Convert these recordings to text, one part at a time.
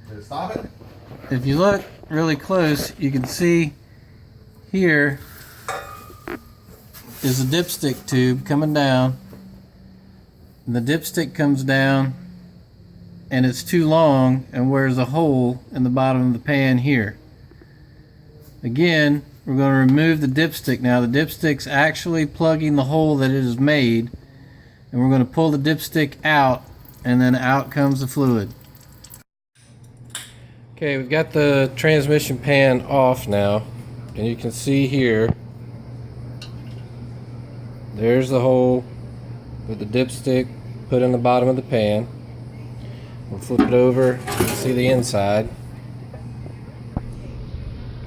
Did it stop it? If you look really close, you can see here is a dipstick tube coming down. And the dipstick comes down and it's too long and wears a hole in the bottom of the pan here. Again, we're going to remove the dipstick now. The dipstick's actually plugging the hole that it has made, and we're going to pull the dipstick out, and then out comes the fluid. Okay, we've got the transmission pan off now, and you can see here there's the hole with the dipstick put in the bottom of the pan. We'll flip it over and see the inside.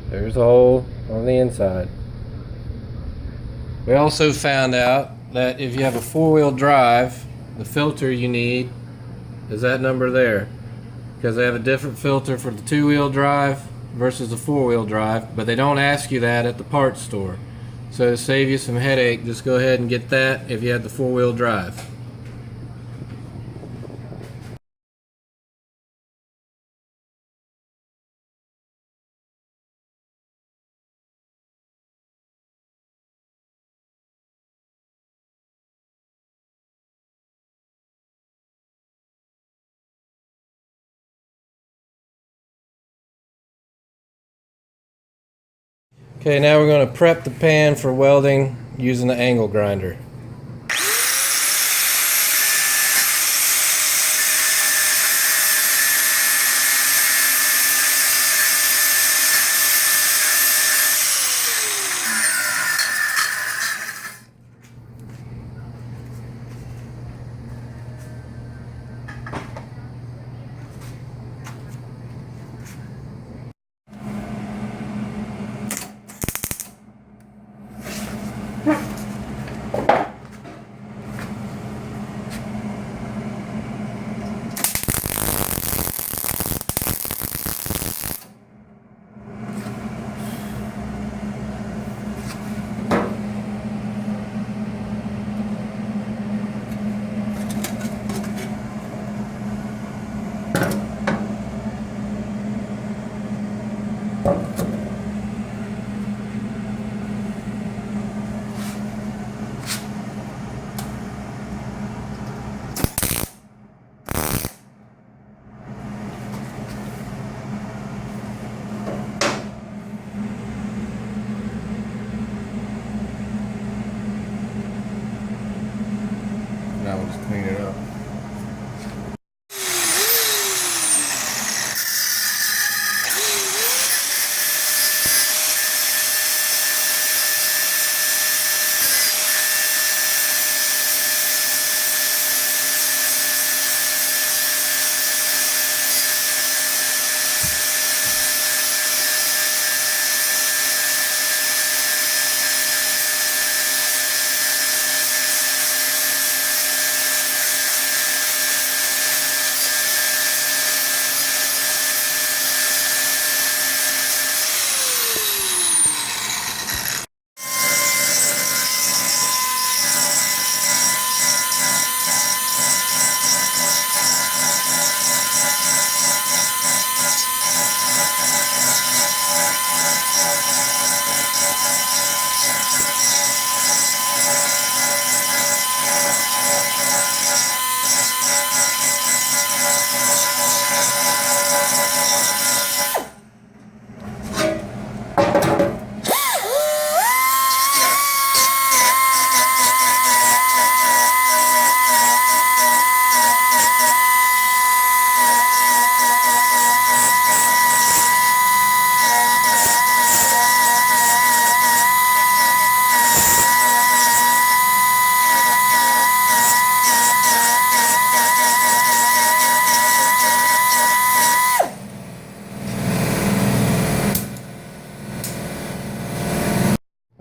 There's a hole on the inside. We also found out that if you have a four-wheel drive, the filter you need is that number there, because they have a different filter for the two-wheel drive versus the four-wheel drive, but they don't ask you that at the parts store. So to save you some headache, just go ahead and get that if you have the four-wheel drive. Okay, now we're going to prep the pan for welding using the angle grinder. Now we'll just clean it up.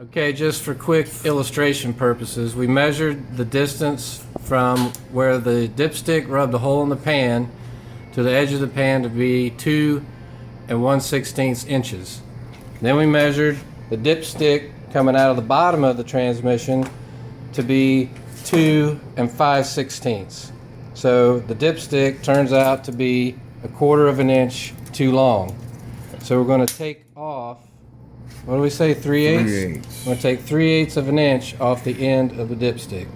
Okay, just for quick illustration purposes, we measured the distance from where the dipstick rubbed a hole in the pan to the edge of the pan to be 2 1/16 inches. Then we measured the dipstick coming out of the bottom of the transmission to be 2 5/16. So the dipstick turns out to be 1/4 of an inch too long. So we're going to take off, what do we say, 3/8? 3/8. I'm going to take 3/8 of an inch off the end of the dipstick.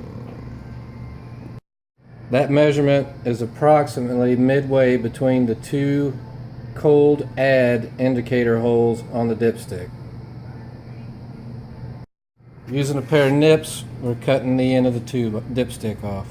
That measurement is approximately midway between the two cold add indicator holes on the dipstick. Using a pair of nips, we're cutting the end of the dipstick off.